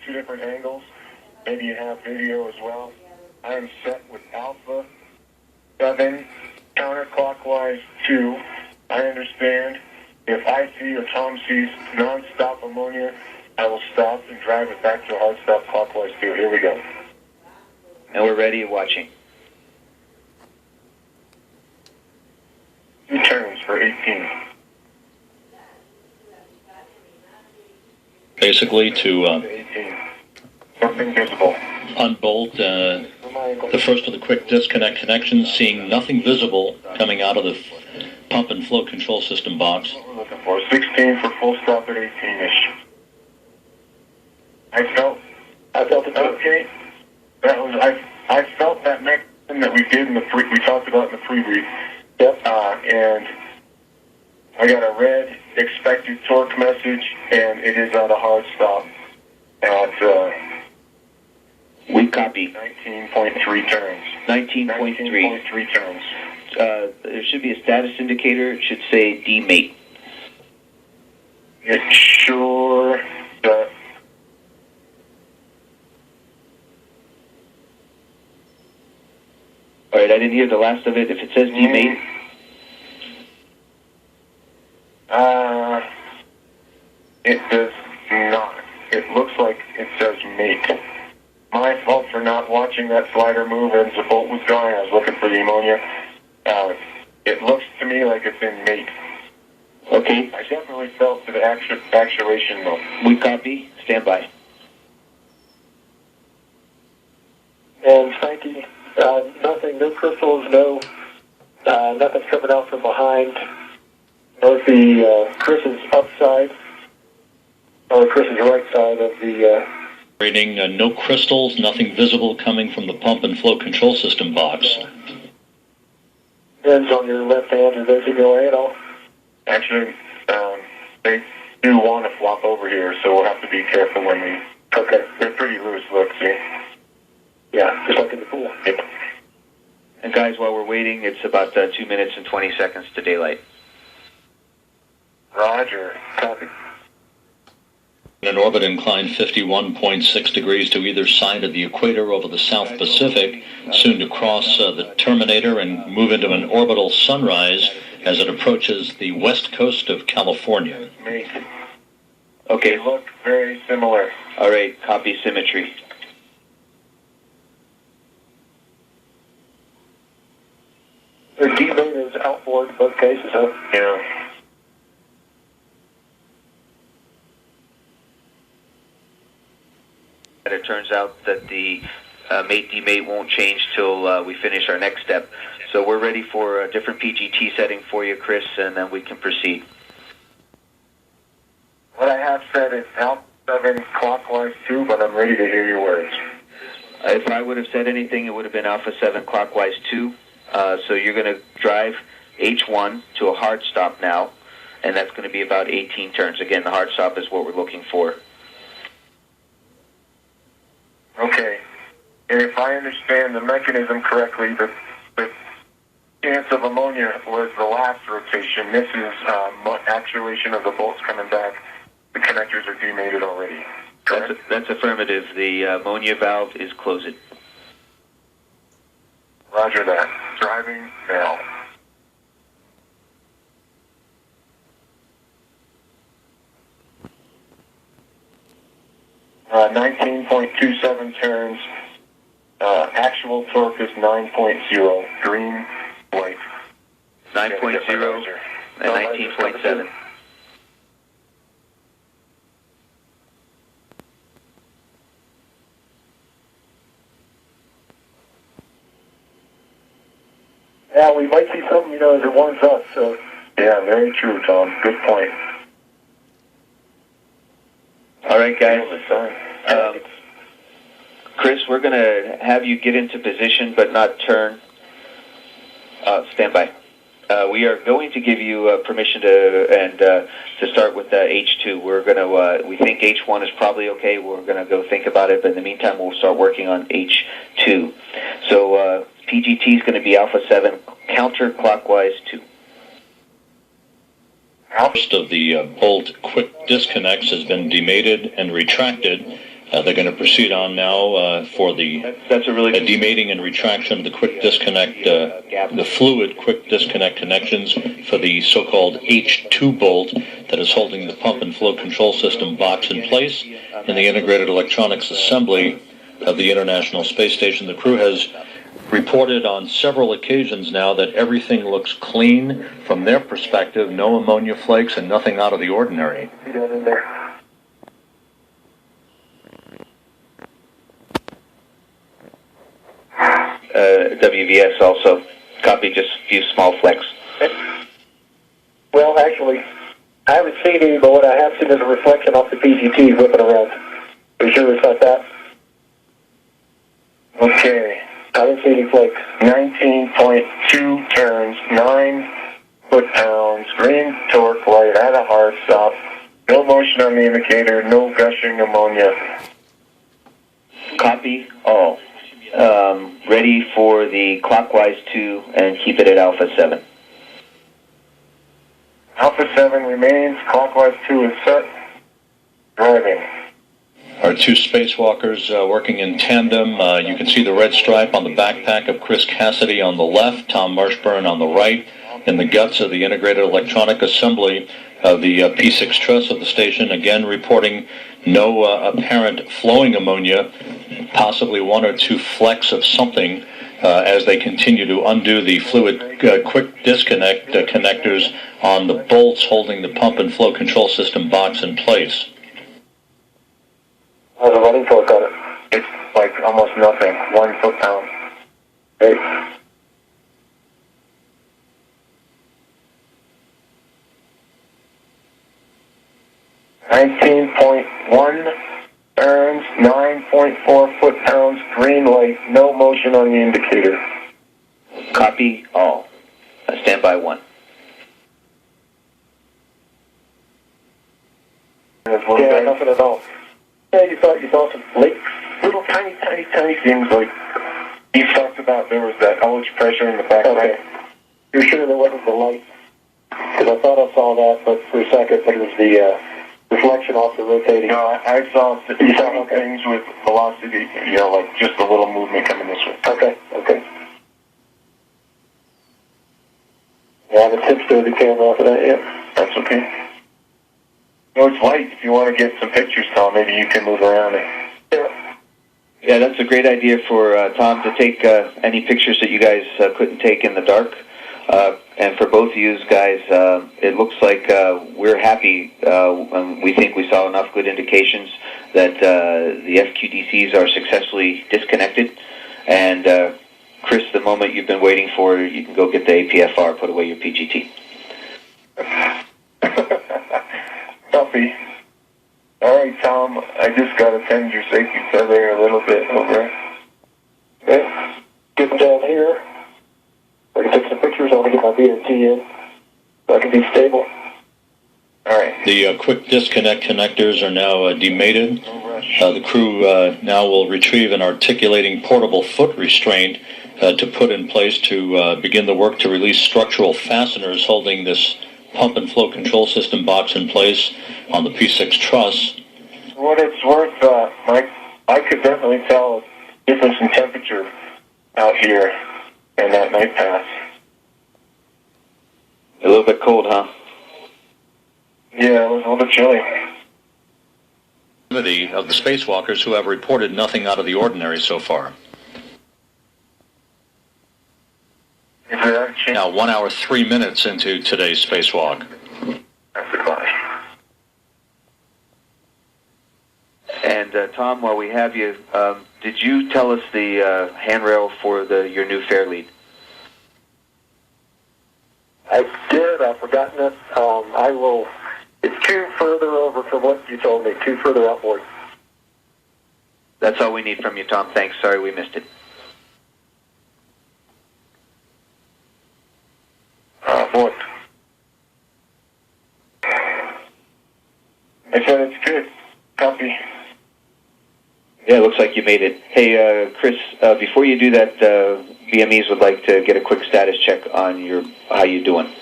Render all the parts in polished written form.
two different angles. Maybe you have video as well. I am set with Alpha 7, counterclockwise 2. I understand. If I see or Tom sees non-stop ammonia, I will stop and drive it back to a hard stop clockwise 2. Here we go. And we're ready and watching. 2 turns for 18. Basically to 18. Nothing visible. unbolt the first of the quick disconnect connections, seeing nothing visible coming out of the pump and flow control system box. What we're looking for. 16 for full stop at 18-ish. I felt it. Okay. That was I felt that mechanism that we did in the we talked about in the pre-brief. Yep. And I got a red expected torque message, and it is at a hard stop at we copy 19.3 turns. 19.3 turns. There should be a status indicator. It should say demate. It sure does. All right, I didn't hear the last of it. If it says demate, it does not. It looks like it says mate. My fault for not watching that slider move as the bolt was going. I was looking for the ammonia. It looks to me like it's in mate. okay. I definitely felt the actuation though. We copy. Stand by. And Frankie, nothing, no crystals, nothing's coming out from behind. Both the Chris's upside, or Chris's right side of the... Reading no crystals, nothing visible coming from the pump and flow control system box. Ends on your left hand, are those in your way at all? Actually, they do want to flop over here, so we'll have to be careful when we... Okay. They're pretty loose, look, see? Yeah, just like in the pool. Yep. And guys, while we're waiting, it's about 2 minutes and 20 seconds to daylight. Roger. Copy. An orbit inclined 51.6 degrees to either side of the equator over the South Pacific, soon to cross the terminator and move into an orbital sunrise as it approaches the west coast of California. Mate. Okay. They look very similar. All right, copy symmetry. The demate is outboard in both cases, huh? Yeah. And it turns out that the mate-demate won't change till we finish our next step. So we're ready for a different PGT setting for you, Chris, and then we can proceed. What I have said is Alpha 7 clockwise 2, but I'm ready to hear your words. If I would have said anything, it would have been Alpha 7 clockwise 2. So you're going to drive H1 to a hard stop now, and that's going to be about 18 turns. Again, the hard stop is what we're looking for. Okay. And if I understand the mechanism correctly, the chance of ammonia was the last rotation. This is actuation of the bolts coming back. The connectors are demated already. Correct? That's affirmative. The ammonia valve is closed. Roger that. Driving now. Uh, 19.27 turns. Actual torque is 9.0. Green, white. 9.0 and 19.7. Yeah, we might see something, as it warms up, so... Yeah, very true, Tom. Good point. All right, guys. Chris, we're going to have you get into position but not turn. Stand by. We are going to give you permission to start with H2. We're going to. We think H1 is probably okay. We're going to go think about it, but in the meantime, we'll start working on H2. So PGT is going to be Alpha 7 counterclockwise 2. First of the bolt quick disconnects has been demated and retracted. They're going to proceed on now for the That's a really demating and retraction of the quick disconnect, the fluid quick disconnect connections for the so-called H2 bolt that is holding the pump and flow control system box in place in the integrated electronics assembly of the International Space Station. The crew has reported on several occasions now that everything looks clean from their perspective, no ammonia flakes and nothing out of the ordinary. WVS also. Copy, just a few small flecks. Well, actually, I haven't seen any, but what I have seen is a reflection off the PGT whipping around. Are you sure it's not that? Okay. I didn't see any flakes. 19.2 turns, 9 foot-pounds, green torque light at a hard stop, no motion on the indicator, no gushing ammonia. Copy all. Ready for the clockwise 2 and keep it at Alpha 7. Alpha 7 remains, clockwise 2 is set, driving. Our two spacewalkers working in tandem. You can see the red stripe on the backpack of Chris Cassidy on the left, Tom Marshburn on the right, in the guts of the integrated electronic assembly of the P6 truss of the station, again reporting no apparent flowing ammonia, possibly 1 or 2 flecks of something as they continue to undo the fluid quick disconnect connectors on the bolts holding the pump and flow control system box in place. How's the running torque on it? It's like almost nothing, 1 foot-pound. Hey. $19.1 turns, 9.4 foot-pounds, green light, no motion on the indicator. Copy all. Standby 1. Yeah, nothing at all. Yeah, you saw some flakes. Little tiny things like he talked about. There was that ullage pressure in the back. Okay. You're sure there wasn't the light? Because I thought I saw that, but for a second, but it was the reflection off the rotating. No, I saw tiny things with velocity, like just a little movement coming this way. Okay. Yeah, I haven't tiptoed the camera off of that yet. That's okay. No, it's light. If you want to get some pictures, Tom, maybe you can move around it. Yeah, that's a great idea for Tom to take any pictures that you guys couldn't take in the dark. And for both of you guys, it looks like we're happy. And we think we saw enough good indications that the FQDCs are successfully disconnected. And Chris, the moment you've been waiting for, you can go get the APFR, put away your PGT. Copy. All right, Tom, I just got to tend your safety survey a little bit over. Okay. Getting down here. I can take some pictures. I want to get my BNT in so I can be stable. All right. The quick disconnect connectors are now demated. The crew now will retrieve an articulating portable foot restraint to put in place to begin the work to release structural fasteners holding this pump and flow control system box in place on the P6 truss. For what it's worth, Mike, I could definitely tell a difference in temperature out here in that night pass. A little bit cold, huh? Yeah, it was a little bit chilly. Of the spacewalkers who have reported nothing out of the ordinary so far. Is there a chance? Now 1 hour 3 minutes into today's spacewalk. That's the class. And Tom, while we have you, did you tell us the handrail for your new fair lead? I did. I've forgotten it. I will. It's 2 further over from what you told me. 2 further outboard. That's all we need from you, Tom. Thanks. Sorry we missed it. What? I said it's good. Copy. Yeah, it looks like you made it. Hey, Chris, before you do that, BMEs would like to get a quick status check on how you doing.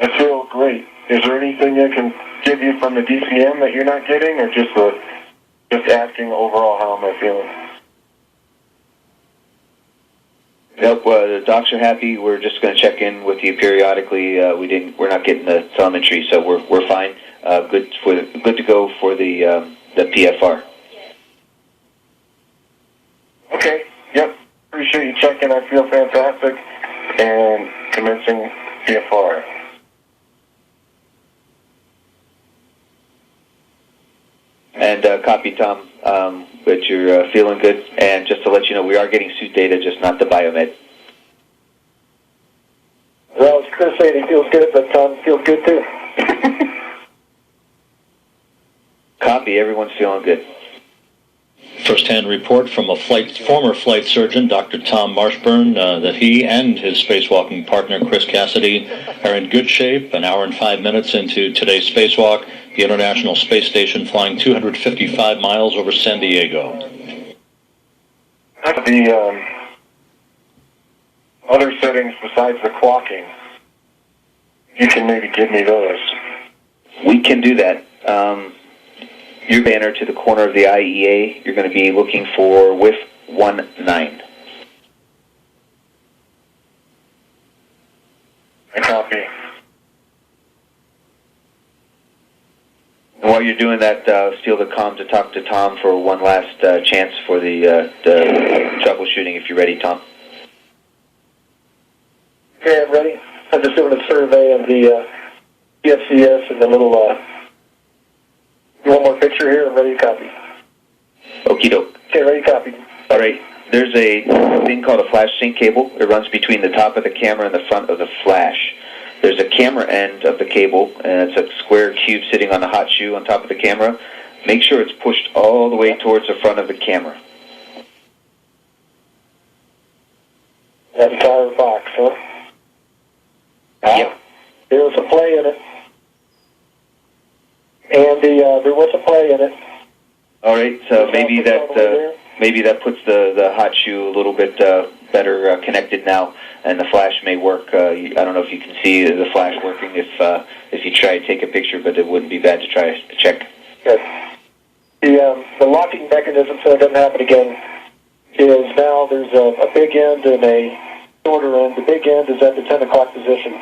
I feel great. Is there anything I can give you from the DCM that you're not getting, or just asking overall how am I feeling? Nope. The docs are happy. We're just going to check in with you periodically. We're not getting the telemetry, so we're fine. Good to go for the PFR. Okay. Yep. Appreciate you checking. I feel fantastic. And commencing PFR. And copy, Tom, that you're feeling good. And just to let you know, we are getting suit data, just not the biomed. Well, as Chris said, he feels good, but Tom feels good too. Copy, everyone's feeling good. First-hand report from a former flight surgeon, Dr. Tom Marshburn, that he and his spacewalking partner, Chris Cassidy, are in good shape. An hour and 5 minutes into today's spacewalk, the International Space Station flying 255 miles over San Diego. The other settings besides the clocking, you can maybe give me those. We can do that. Your banner to the corner of the IEA, you're going to be looking for WIF 19. I copy. And while you're doing that, steal the comm to talk to Tom for one last chance for the troubleshooting, if you're ready, Tom. Okay, I'm ready. I'm just doing a survey of the PFCS and the little, one more picture here. I'm ready to copy. Okie doke. Okay, ready to copy. All right. There's a thing called a flash sync cable. It runs between the top of the camera and the front of the flash. There's a camera end of the cable, and it's a square cube sitting on a hot shoe on top of the camera. Make sure it's pushed all the way towards the front of the camera. That entire box, huh? Yep. There was a play in it. And there was a play in it. All right, so maybe that puts the hot shoe a little bit better connected now, and the flash may work. I don't know if you can see the flash working if you try to take a picture, but it wouldn't be bad to try to check. Good. The locking mechanism, so it doesn't happen again, is now there's a big end and a shorter end. The big end is at the 10 o'clock position.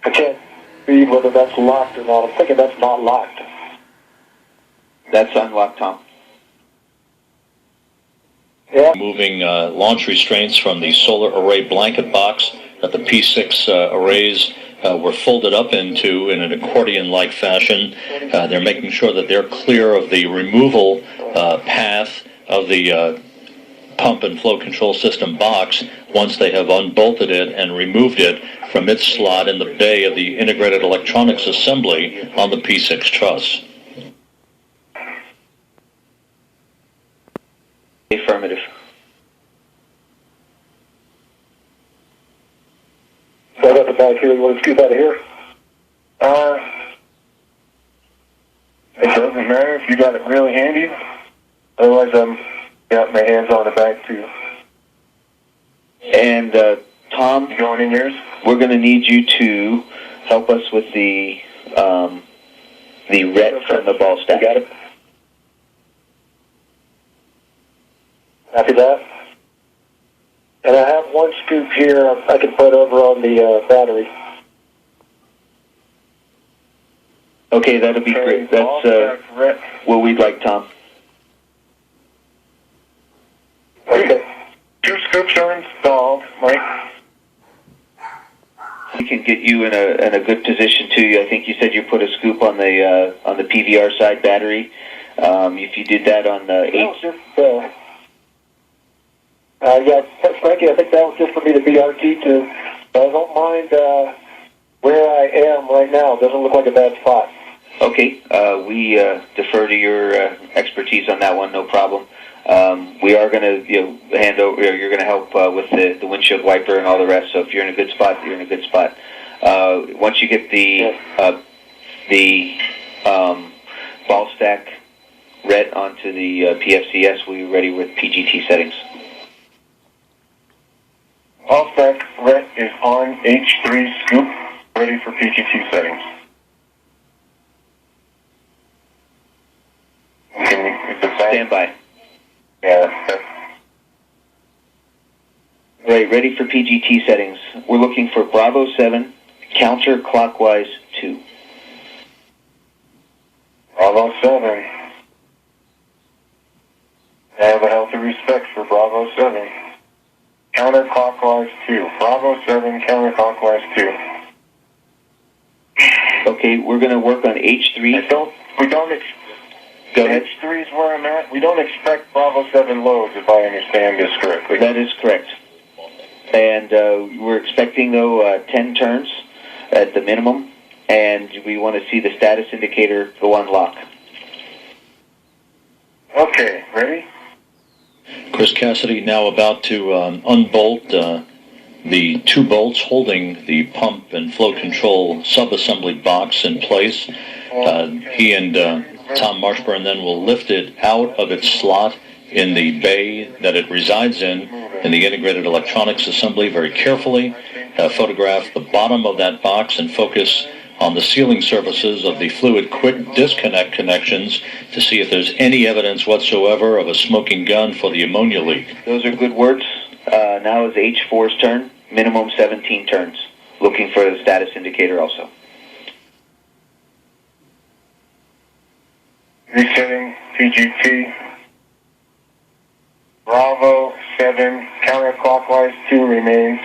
I can't read whether that's locked or not. I'm thinking that's not locked. That's unlocked, Tom. Yeah. Moving launch restraints from the solar array blanket box that the P6 arrays were folded up into in an accordion-like fashion. They're making sure that they're clear of the removal path of the pump and flow control system box once they have unbolted it and removed it from its slot in the bay of the integrated electronics assembly on the P6 truss. Affirmative. So I got the back here. You want to scoop out of here? It doesn't matter if you got it really handy. Otherwise, I'm got my hands on the back too. And Tom, You going in yours? we're going to need you to help us with the ret from the ball stack. You got it? Copy that. And I have one scoop here I can put over on the battery. Okay, that'll be great. That's what we'd like, Tom. Okay. 2 scoops are installed, Mike. We can get you in a good position too. I think you said you put a scoop on the PVR side battery. If you did that on the 8. Yeah, Frankie, I think that was just for me to BRT to. But I don't mind where I am right now. It doesn't look like a bad spot. Okay, we defer to your expertise on that one. No problem. We are going to hand over. You're going to help with the windshield wiper and all the rest. So if you're in a good spot, you're in a good spot. Once you get the ball stack ret onto the PFCS, we're ready with PGT settings. All stack ret is on H3 scoop, ready for PGT settings. Stand by. Yeah. Right, ready for PGT settings. We're looking for Bravo 7, counterclockwise 2. Bravo 7. I have a healthy respect for Bravo 7. Counterclockwise 2. Bravo 7, counterclockwise 2. Okay, we're going to work on H3. Go ahead. H3 is where I'm at. We don't expect Bravo 7 loads, if I understand this correctly. That is correct. And we're expecting, though, 10 turns at the minimum, and we want to see the status indicator go on lock. Okay, ready? Chris Cassidy now about to unbolt the 2 bolts holding the pump and flow control sub-assembly box in place. He and Tom Marshburn then will lift it out of its slot in the bay that it resides in the integrated electronics assembly very carefully, photograph the bottom of that box and focus on the sealing surfaces of the fluid quick disconnect connections to see if there's any evidence whatsoever of a smoking gun for the ammonia leak. Those are good words. Now is H4's turn, minimum 17 turns. Looking for the status indicator also. Resetting PGT. Bravo 7, counterclockwise 2 remains.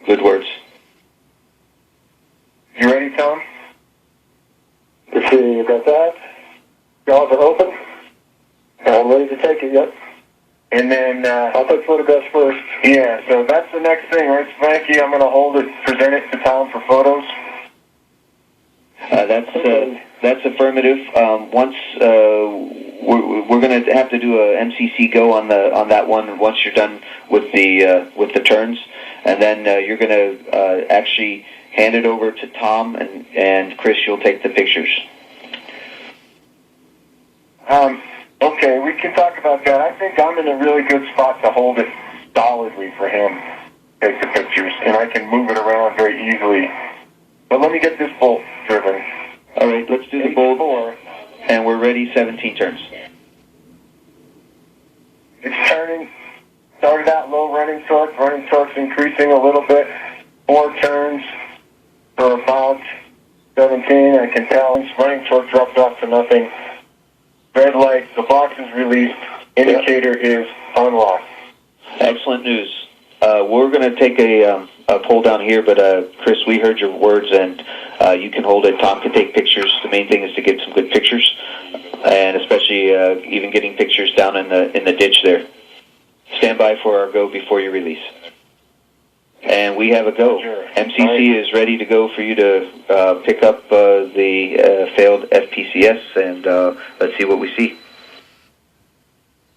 Good words. You ready, Tom? Let's see, you got that? Jaws are open. I'm ready to take it, yep. And then, I'll take photographs first. yeah, so that's the next thing, right, Spanky? I'm going to hold it, present it to Tom for photos. That's affirmative. Once we're going to have to do a MCC go on that one once you're done with the turns, and then you're going to actually hand it over to Tom and Chris. You'll take the pictures. Okay, we can talk about that. I think I'm in a really good spot to hold it solidly for him to take the pictures, and I can move it around very easily. But let me get this bolt driven. All right, let's do the bolt, and we're ready. 17 turns. It's turning. Started out low running torque. Running torque's increasing a little bit. 4 turns for about 17. I can tell. Running torque dropped off to nothing. Red light. The box is released. Indicator is unlocked. Excellent news. We're going to take a pull down here, but Chris, we heard your words, and you can hold it. Tom can take pictures. The main thing is to get some good pictures, and especially even getting pictures down in the ditch there. Stand by for our go before you release. And we have a go. Sure. MCC is ready to go for you to pick up the failed FPCS, and let's see what we see.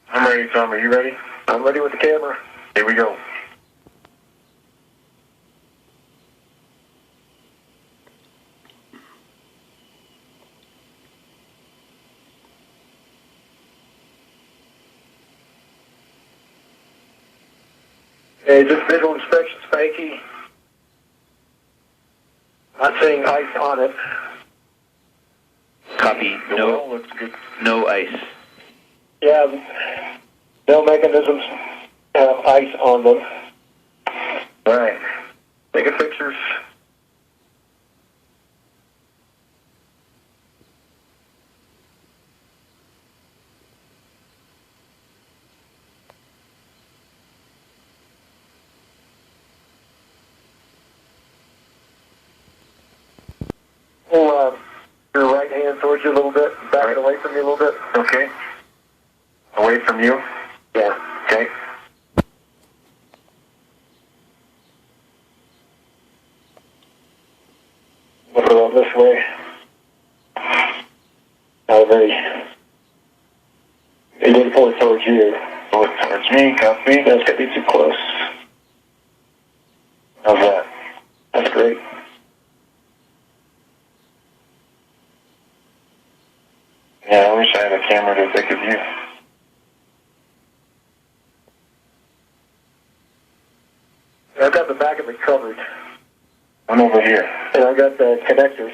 I'm ready, Tom. Are you ready? I'm ready with the camera. Here we go. Hey, just visual inspection, Spanky. Not seeing ice on it. Copy. Well, looks good. No ice. Yeah, no mechanisms have ice on them. Right. Taking pictures. Pull your right hand towards you a little bit, back it away from you a little bit. Okay. Away from you? Yeah. Okay. Look around this way. Not very. You need to pull it towards you. Pull it towards me, copy. That's going to be too close. How's that? That's great. Yeah, I wish I had a camera to take a view. I've got the back of it covered. I'm over here. And I've got the connectors.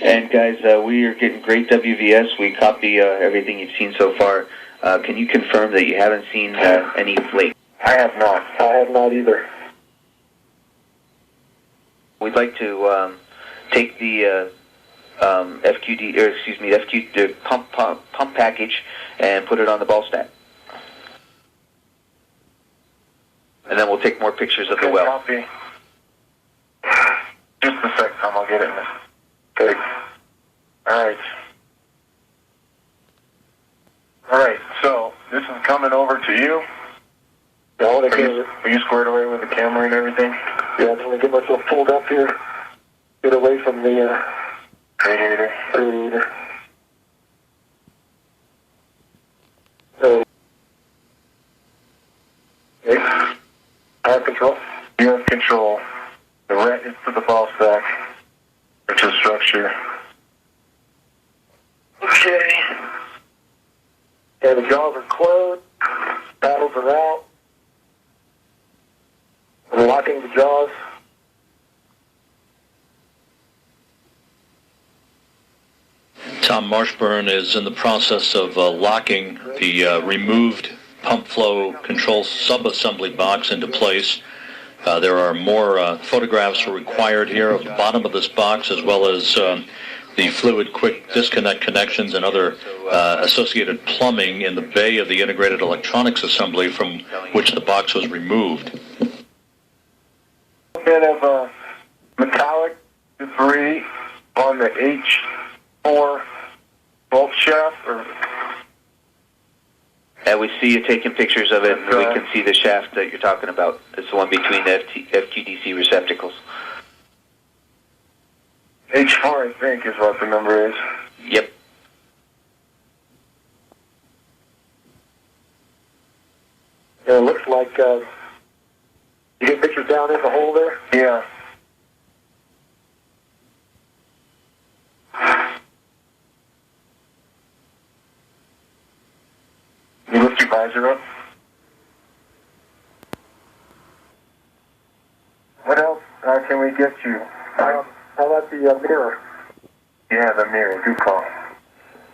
And right, guys, we are getting great WVS. We copy everything you've seen so far. Can you confirm that you haven't seen any flake? I have not. I have not either. We'd like to take the FQD, or excuse me, the pump package and put it on the ball stack. And then we'll take more pictures of the well. Copy. Just a sec, Tom. I'll get it in this. Okay. Alright. Alright, so this is coming over to you. Yeah, Are you squared away with the camera and everything? Yeah, I'm going to get myself pulled up here. Get away from the radiator. So, okay. I have control. You have control. The ret is to the ball stack, or to the structure. Okay. And the jaws are closed. Paddles are out. I'm locking the jaws. Tom Marshburn is in the process of locking the removed pump flow control sub-assembly box into place. There are more photographs required here of the bottom of this box, as well as the fluid quick disconnect connections and other associated plumbing in the bay of the integrated electronics assembly from which the box was removed. A bit of metallic debris on the H4 bolt shaft, And we see you taking pictures of it, and we can see the shaft that you're talking about. It's the one between the FQDC receptacles. H4, I think, is what the number is. Yep. Yeah, it looks like you get pictures down in the hole there. Yeah. You lift your visor up. What else can we get you? How about the mirror? Yeah, the mirror. Good call.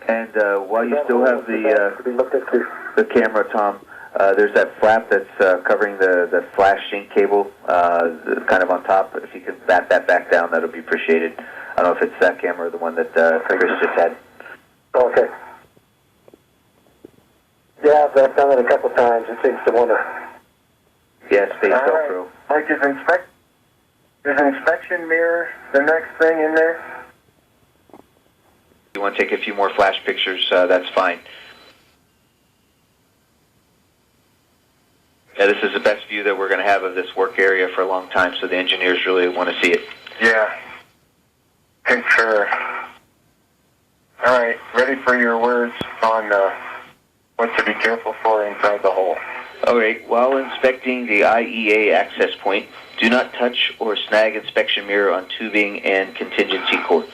And while you still have to be looked into. the camera, Tom, there's that flap that's covering the flash sync cable, kind of on top. If you could bat that back down, that would be appreciated. I don't know if it's that camera or the one that Chris just had. Okay. Yeah, I've done it a couple times. It seems to wonder. Yeah, Space All right. Velcro. Mike, is an inspection mirror the next thing in there? If you want to take a few more flash pictures, that's fine. Yeah, this is the best view that we're going to have of this work area for a long time, so the engineers really want to see it. Yeah. Concur. All right, ready for your words on what to be careful for inside the hole. All right, while inspecting the IEA access point, do not touch or snag inspection mirror on tubing and contingency cord.